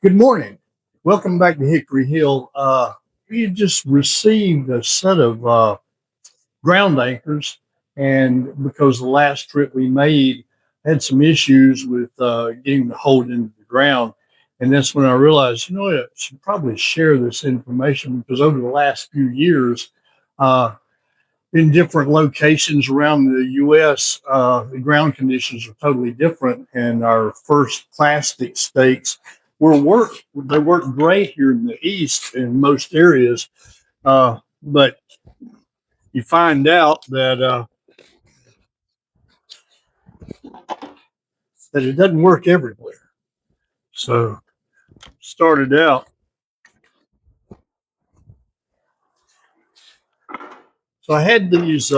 Good morning. Welcome back to Hickory Hill. We had just received a set of ground anchors, and because the last trip we made had some issues with getting the hold into the ground, and that's when I realized, what, I should probably share this information because over the last few years, uh, in different locations around the U.S., the ground conditions are totally different, and our first plastic stakes they work great here in the east in most areas, but you find out that it doesn't work everywhere. So started out. So I had these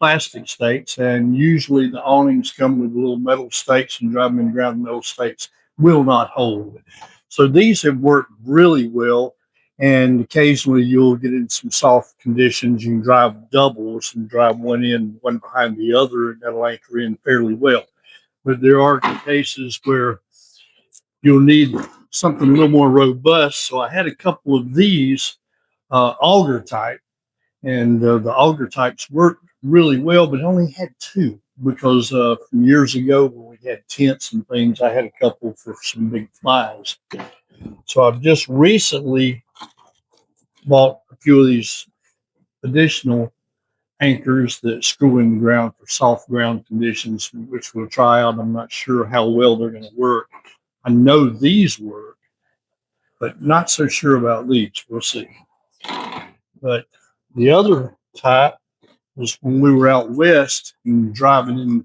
plastic stakes, and usually the awnings come with little metal stakes, and driving in the ground, metal stakes will not hold. So these have worked really well, and occasionally you'll get in some soft conditions. You can drive doubles and drive one in, one behind the other, and that'll anchor in fairly well. But there are cases where you'll need something a little more robust. So I had a couple of these auger type, and the auger types worked really well, but I only had two because from years ago when we had tents and things, I had a couple for some big flies. So I've just recently bought a few of these additional anchors that screw in the ground for soft ground conditions, which we'll try out. I'm not sure how well they're going to work. I know these work, but not so sure about these. We'll see. But the other type was when we were out west and driving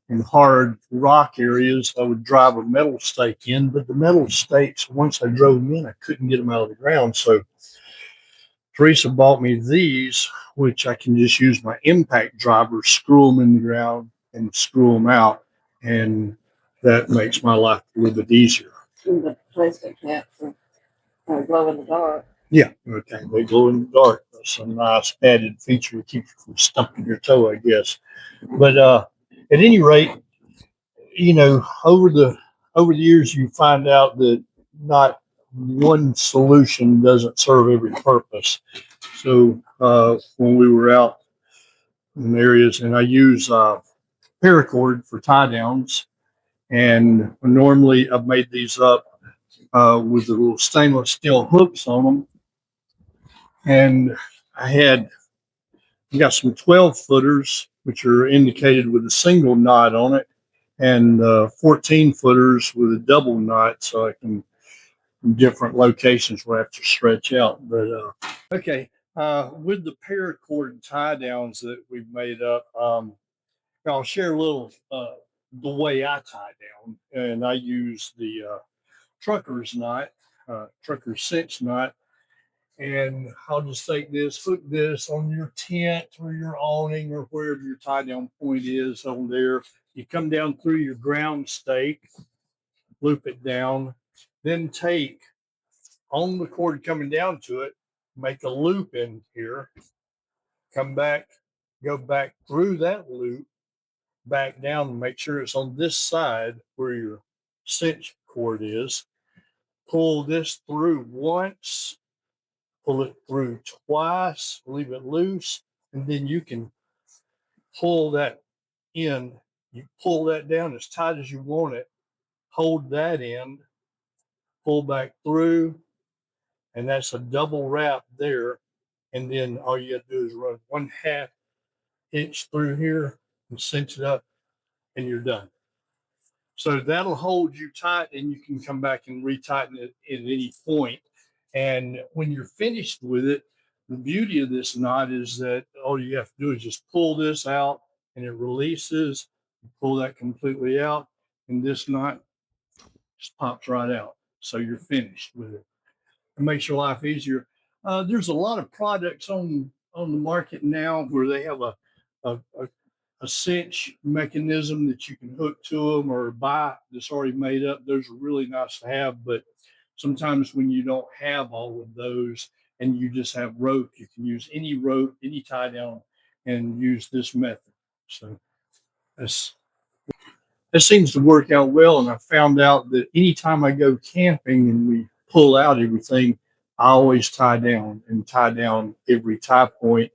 in hard rock areas, I would drive a metal stake in, but the metal stakes, once I drove them in, I couldn't get them out of the ground. So Teresa bought me these, which I can just use my impact driver, screw them in the ground and screw them out. And that makes my life a little bit easier. And the plastic caps are glow in the dark. Yeah, okay. They glow in the dark. That's a nice added feature to keep you from stumping your toe, I guess. But at any rate, over the years, you find out that not one solution doesn't serve every purpose. So when we were out in areas, and I use paracord for tie downs, and normally I've made these up with the little stainless steel hooks on them, and I got some 12 footers, which are indicated with a single knot on it, and 14 footers with a double knot, so I can in different locations where I have to stretch out. But okay, with the paracord tie downs that we've made up, I'll share a little the way I tie down, and I use the trucker's knot, trucker's cinch knot. And I'll just take this, hook this on your tent or your awning or wherever your tie down point is on there. You come down through your ground stake, loop it down, then take on the cord coming down to it, make a loop in here, come back, go back through that loop, back down and make sure it's on this side where your cinch cord is. Pull this through once, pull it through twice, leave it loose, and then you can pull that in. You pull that down as tight as you want it, hold that end, pull back through, and that's a double wrap there. And then all you have to do is run 1/2 inch through here and cinch it up, and you're done. So that'll hold you tight, and you can come back and retighten it at any point. And when you're finished with it, the beauty of this knot is that all you have to do is just pull this out, and it releases. You pull that completely out, and this knot just pops right out. So you're finished with it. It makes your life easier. There's a lot of products on the market now where they have a, a a cinch mechanism that you can hook to them or buy that's already made up. Those are really nice to have, but sometimes when you don't have all of those and you just have rope, you can use any rope, any tie down, and use this method. So that's it seems to work out well. And I found out that anytime I go camping and we pull out everything, I always tie down every tie point.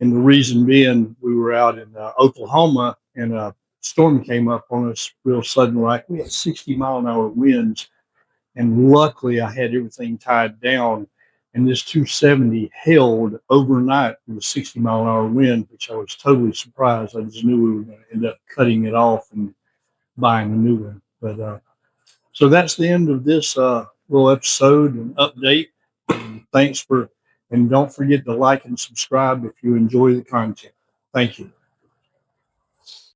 And the reason being, we were out in Oklahoma and a storm came up on us real sudden. Like we had 60-mile-an-hour winds, and luckily I had everything tied down. And this 270 held overnight with a 60-mile-an-hour wind, which I was totally surprised. I just knew we were going to end up cutting it off and buying a new one. But so that's the end of this little episode and update. And thanks for, and don't forget to like and subscribe if you enjoy the content. Thank you.